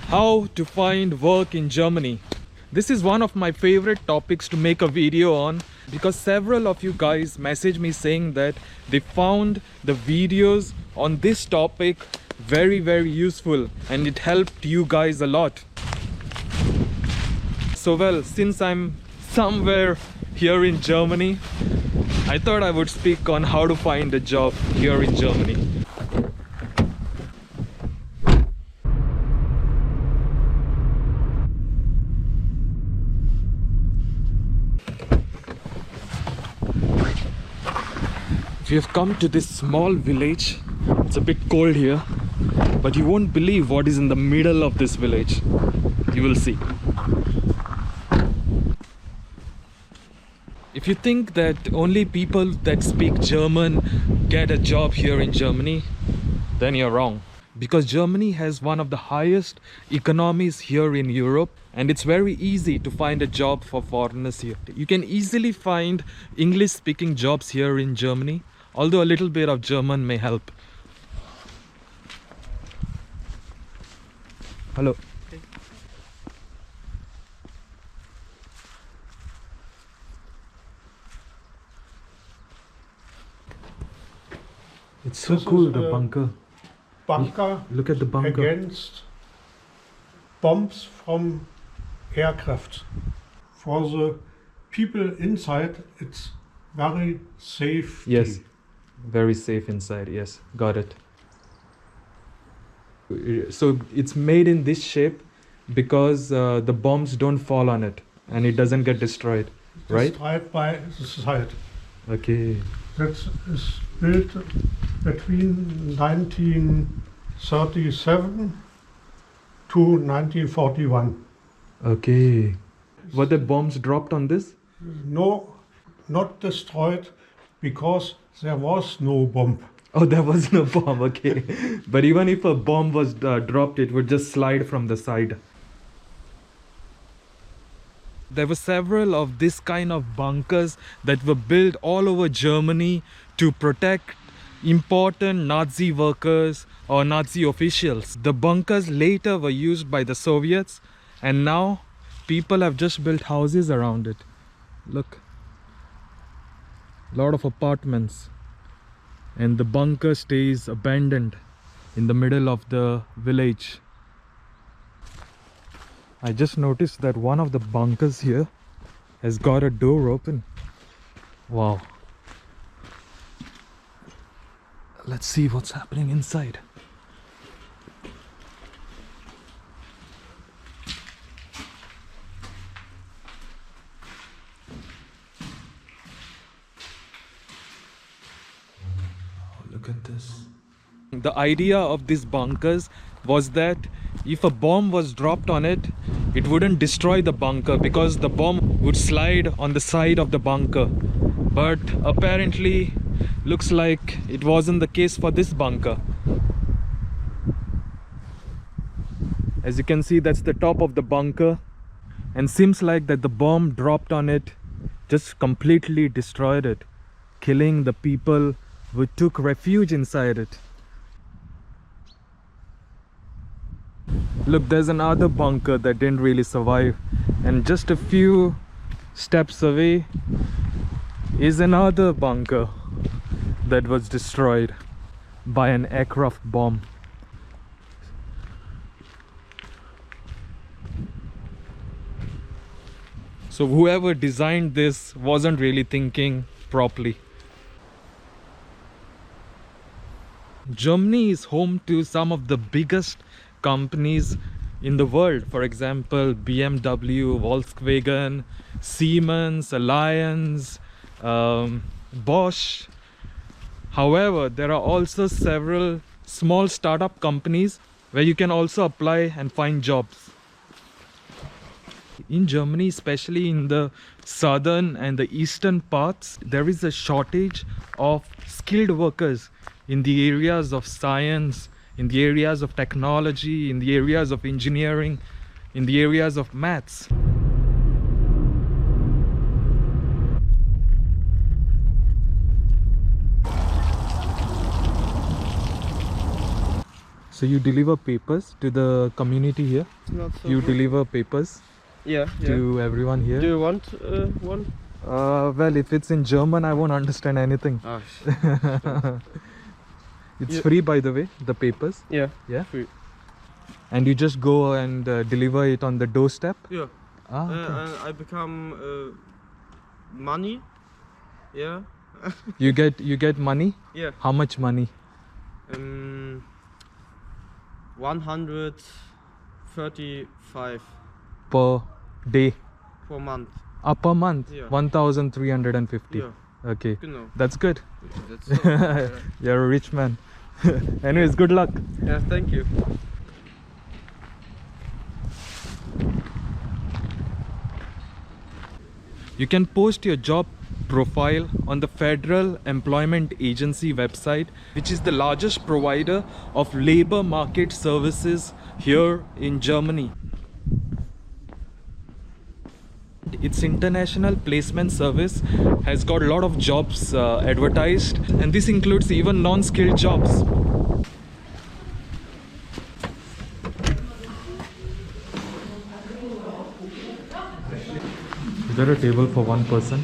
How to find work in Germany. This is one of my favorite topics to make a video on because several of you guys message me saying that they found the videos on this topic very useful and it helped you guys a lot. So well, since I'm somewhere here in Germany, I thought I would speak on how to find a job here in Germany. We have come to this small village. It's a bit cold here, but you won't believe what is in the middle of this village. You will see. If you think that only people that speak German get a job here in Germany, then you're wrong. Because Germany has one of the highest economies here in Europe, and it's very easy to find a job for foreigners here. You can easily find English speaking jobs here in Germany, although a little bit of German may help. Hello. Okay. It's so This cool, is the a bunker. Bunker Look at the bunker. against bombs from aircraft. For the people inside, it's very safe. Yes, very safe inside. Yes, got it. So it's made in this shape because the bombs don't fall on it and it doesn't get destroyed, right? Destroyed by the side. Okay. That is built between 1937 to 1941. Okay. Were the bombs dropped on this? No, not destroyed because there was no bomb. Oh, there was no bomb. Okay. But even if a bomb was dropped, it would just slide from the side. There were several of this kind of bunkers that were built all over Germany to protect important Nazi workers or Nazi officials. The bunkers later were used by the Soviets, and now people have just built houses around it. Look, a lot of apartments, and the bunker stays abandoned in the middle of the village. I just noticed that one of the bunkers here has got a door open. Wow. Let's see what's happening inside. Oh, look at this. The idea of these bunkers was that if a bomb was dropped on it, it wouldn't destroy the bunker because the bomb would slide on the side of the bunker. But apparently, looks like it wasn't the case for this bunker. As you can see, that's the top of the bunker, and seems like that the bomb dropped on it just completely destroyed it, killing the people who took refuge inside it. Look, there's another bunker that didn't really survive, and just a few steps away is another bunker that was destroyed by an aircraft bomb. So whoever designed this wasn't really thinking properly. Germany is home to some of the biggest companies in the world. For example, BMW, Volkswagen, Siemens, Allianz, Bosch. However, there are also several small startup companies where you can also apply and find jobs. In Germany, especially in the southern and the eastern parts, there is a shortage of skilled workers in the areas of science, in the areas of technology, in the areas of engineering, in the areas of maths. So you deliver papers to the community here? It's not so You good. deliver papers Yeah, yeah. to everyone here? Do you want one? Well, if it's in German, I won't understand anything. Ah, It's You- free, by the way, the papers. yeah. Yeah? Free. And you just go and deliver it on the doorstep? Yeah. Ah, okay. And I become money. Yeah. You get money? Yeah. How much money? 135 Per day? per month. Per month? Yeah. 1,350. Yeah. Okay. Genau. That's good. That's so, yeah. You're a rich man. Anyways, good luck. Yeah, thank you. You can post your job profile on the Federal Employment Agency website, which is the largest provider of labor market services here in Germany. Its international placement service has got a lot of jobs advertised, and this includes even non-skilled jobs. Is there a table for one person?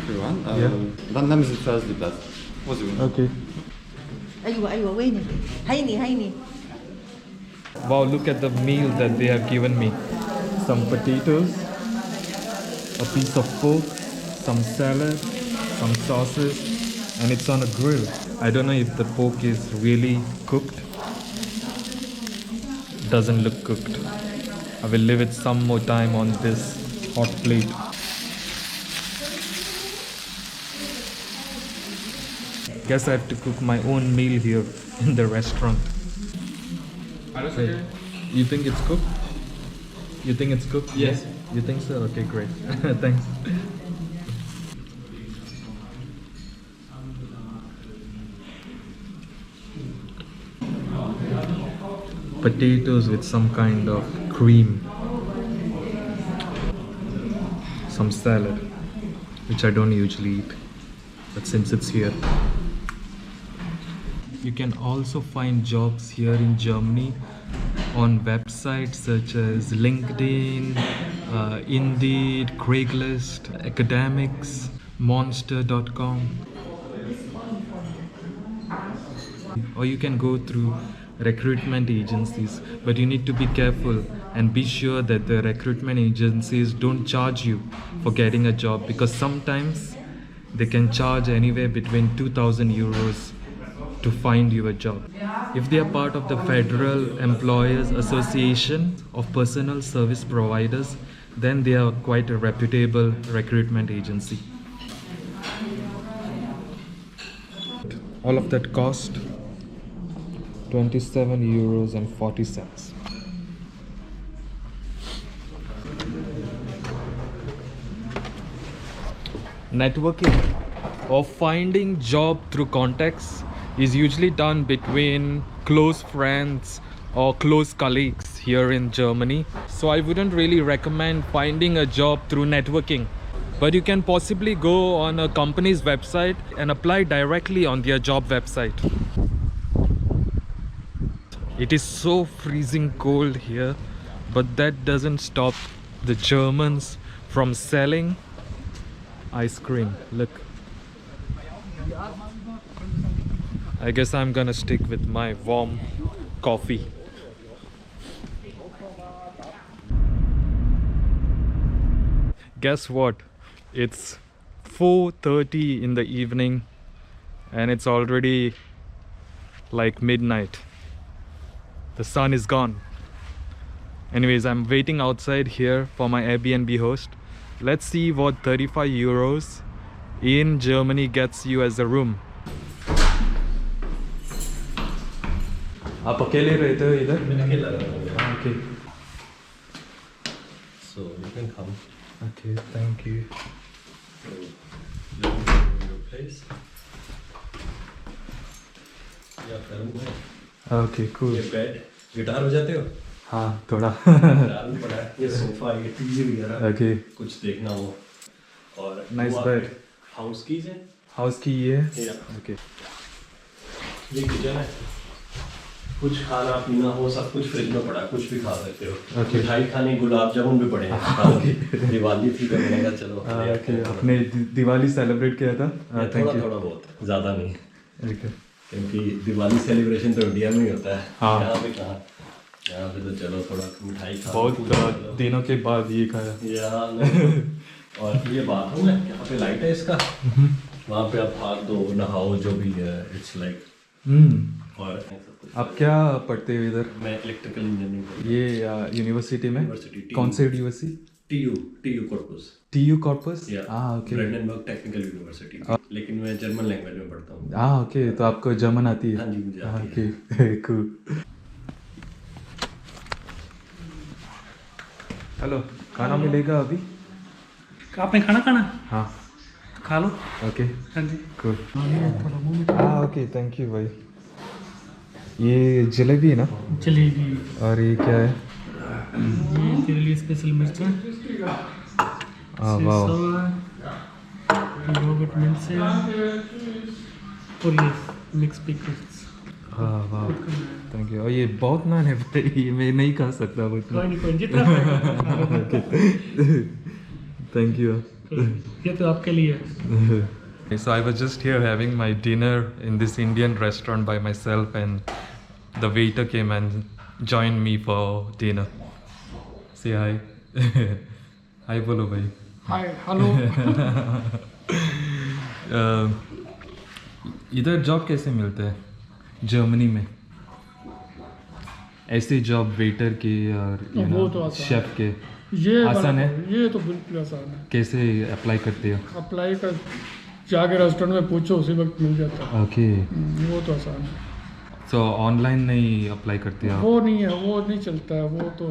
Everyone? Yeah. Dann nehmen Sie zuerst die Platz. Wo Sie wollen. Okay. ايوه ايوه وينك هيني Wow, look at the meal that they have given me. Some potatoes, a piece of pork, some salad, some sauces, and it's on a grill. I don't know if the pork is really cooked. Doesn't look cooked. I will leave it some more time on this hot plate. Guess I have to cook my own meal here in the restaurant. Hey, you think it's cooked? You think it's cooked? Yes. You think so? Okay, great. Thanks. Potatoes with some kind of cream. Some salad, which I don't usually eat, but since it's here. You can also find jobs here in Germany on websites such as LinkedIn, Indeed, Craigslist, Academics, Monster.com. Or you can go through recruitment agencies, but you need to be careful and be sure that the recruitment agencies don't charge you for getting a job, because sometimes they can charge anywhere between 2,000 euros to find you a job. If they are part of the Federal Employers Association of Personal Service Providers, then they are quite a reputable recruitment agency. All of that cost 27 euros and 40 cents. Networking or finding job through contacts is usually done between close friends or close colleagues here in Germany. So I wouldn't really recommend finding a job through networking. But you can possibly go on a company's website and apply directly on their job website. It is so freezing cold here, but that doesn't stop the Germans from selling ice cream. Look. I guess I'm gonna stick with my warm coffee. Guess what? It's 4:30 in the evening and it's already like midnight. The sun is gone. Anyways, I'm waiting outside here for my Airbnb host. Let's see what 35 euros in Germany gets you as a room. आप अकेले रहते हो इधर? Okay. So you can come. Okay, thank you. So your place. ये आपका room है. Okay, cool. ये bed. Guitar बजाते हो? हाँ, थोड़ा. गिटार भी पड़ा है. ये सोफा, ये टीवी वगैरह. Okay. कुछ देखना हो. और Nice वो bed. आपके हाउस कीज है. House key ये है? Yeah. Okay. ये किचन है. कुछ खाना पीना हो सब कुछ फ्रिज में पड़ा है, कुछ भी खा सकते हो। Okay. मिठाई खानी, गुलाब जामुन भी पड़े हैं। दिवाली थी तो मैंने कहा चलो ओके आपने दिवाली सेलिब्रेट किया था थैंक थोड़ा यू थोड़ा बहुत, ज़्यादा नहीं, ओके क्योंकि दिवाली सेलिब्रेशन तो इंडिया में ही होता है। हाँ। यहाँ पे कहाँ, यहाँ पे तो चलो थोड़ा मिठाई खा बहुत दिनों के बाद ये खाया यहाँ नहीं। और ये बाथरूम है, यहाँ पे लाइट है इसका, वहाँ पे आप हाथ धो नहाओ जो भी है, इट्स लाइक। और सब कुछ। आप क्या पढ़ते हो इधर मैं इलेक्ट्रिकल इंजीनियरिंग, ये यूनिवर्सिटी में यूनिवर्सिटी, कौन से university TU Cottbus, TU Cottbus okay Brandenburg Technical University, लेकिन मैं जर्मन लैंग्वेज में पढ़ता हूँ। ओके तो आपको जर्मन आती है हाँ जी, मुझे आती है। ओके कूल हेलो खाना मिलेगा अभी आपने खाना खाना हाँ खा लो। ओके हाँ जी। कूल ओके थैंक यू भाई ये जलेबी है ना जलेबी और ये क्या है ये तेरे लिए स्पेशल मिर्च है। वाह योगर्ट मिल्क से और ये मिक्स पिकल्स। हाँ वाह थैंक यू और ये बहुत नान है भाई ये मैं नहीं खा सकता वो इतना कोई नहीं जितना खाएगा। थैंक यू ये तो आपके लिए है। So I was just here having my dinner in this Indian restaurant by myself and the waiter came and joined me for dinner. Say hi. Hi बोलो भाई. Hi hello. इधर जॉब कैसे मिलते हैं जर्मनी में ऐसे जॉब वेटर के और वो तो आसान शेफ के ये आसान है ये तो बिल्कुल आसान है। कैसे अप्लाई करते हो अप्लाई कर जाके रेस्टोरेंट में पूछो उसी वक्त मिल जाता है। ओके वो तो आसान है। तो ऑनलाइन नहीं अप्लाई करते हो वो नहीं है वो नहीं चलता है वो तो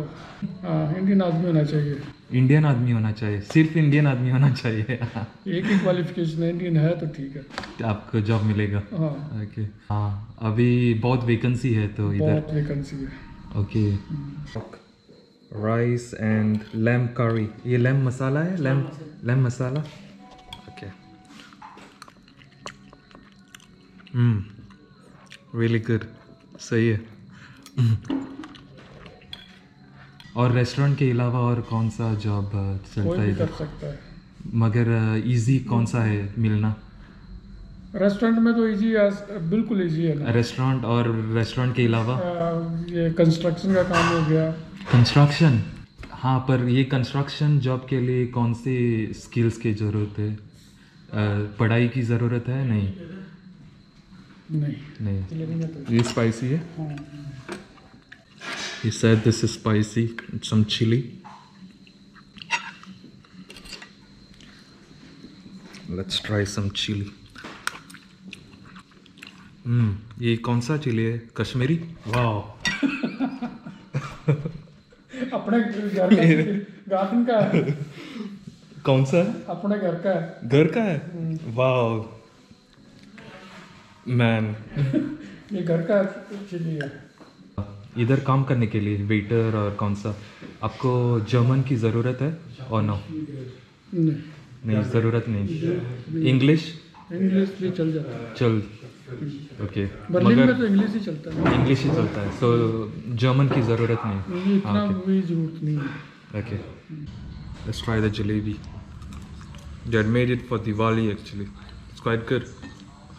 इंडियन आदमी होना चाहिए। इंडियन आदमी होना चाहिए सिर्फ इंडियन आदमी होना चाहिए एक ही क्वालिफिकेशन है इंडियन है तो ठीक है। आपको जॉब मिलेगा हाँ ओके हाँ अभी बहुत वैकेंसी है तो इधर बहुत वैकेंसी है। ओके राइस एंड लैम्ब करी ये लैम्ब मसाला है लैम्ब मसाला ओके रियली गुड सही है और रेस्टोरेंट के अलावा और कौन सा जॉब चलता कोई है भी कर इधर सकता है। मगर इजी कौन सा है मिलना रेस्टोरेंट में तो इजी बिल्कुल इजी है ना। रेस्टोरेंट और रेस्टोरेंट के अलावा ये कंस्ट्रक्शन का काम हो गया। कंस्ट्रक्शन हाँ पर ये कंस्ट्रक्शन जॉब के लिए कौन सी स्किल्स की ज़रूरत है पढ़ाई की ज़रूरत है नहीं नहीं जलेबी में तो ये स्पाइसी है He said this is spicy some chili let's try some chili ये कौन सा चिली है कश्मीरी वाह अपने घर का गार्डन का है। कौन सा है अपने घर का है। घर का है वाह मैन ये घर का चिली है। इधर काम करने के लिए वेटर और कौन सा आपको जर्मन की ज़रूरत है और नो नहीं ज़रूरत नहीं इंग्लिश भी चल जाता है। चल ओके बर्लिन में तो इंग्लिश ही चलता है। इंग्लिश ही चलता है सो जर्मन की ज़रूरत नहीं ये इतना भी जरूरत नहीं है। Okay let's try the jalebi they had made it for Diwali actually it's quite good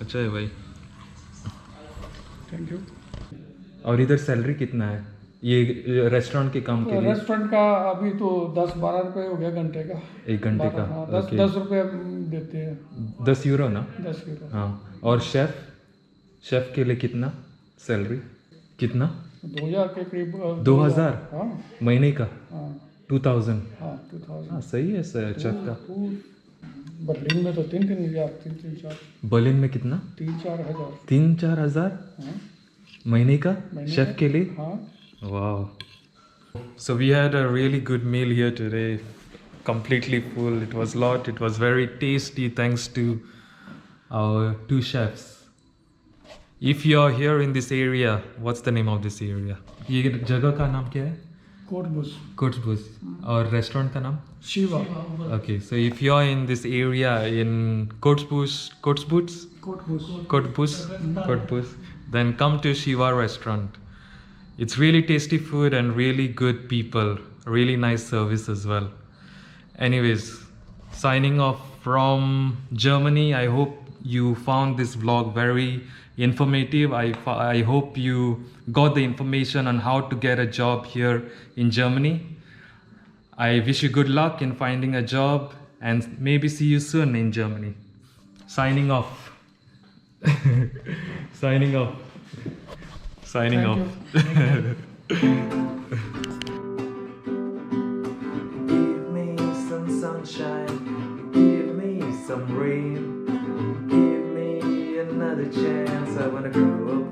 अच्छा है भाई थैंक यू। और इधर सैलरी कितना है ये रेस्टोरेंट के काम के लिए रेस्टोरेंट का अभी तो 10-12 रुपए हो गया घंटे का। एक घंटे का हाँ, ओके 10 रुपए देते हैं। 10 यूरो ना 10 यूरो। हाँ और शेफ के लिए कितना सैलरी कितना 2000 के करीब 2000 हाँ महीने का हाँ 2000 हाँ 2000। हाँ सही है सर शेफ का बर्लिन में तो 3-3 हज़ार 3-4 बर्लिन में कितना 3-4 हज़ार 3-4 हजार महीने का शेफ के लिए हाँ। wow so we had a really good meal here today completely full it was very tasty thanks to our two chefs if you are here in this area what's the name of this area ये जगह का नाम क्या है कोट्सबुश और restaurant का नाम Shiva. okay so if you are in this area in Kotsbush then come to Shiva restaurant It's really tasty food and really good people, really nice service as well. Anyways, signing off from Germany. I hope you found this vlog very informative. I hope you got the information on how to get a job here in Germany. I wish you good luck in finding a job and maybe see you soon in Germany. Signing off. Signing off. Signing off. Give me some sunshine, give me some rain, give me another chance. I wanna grow up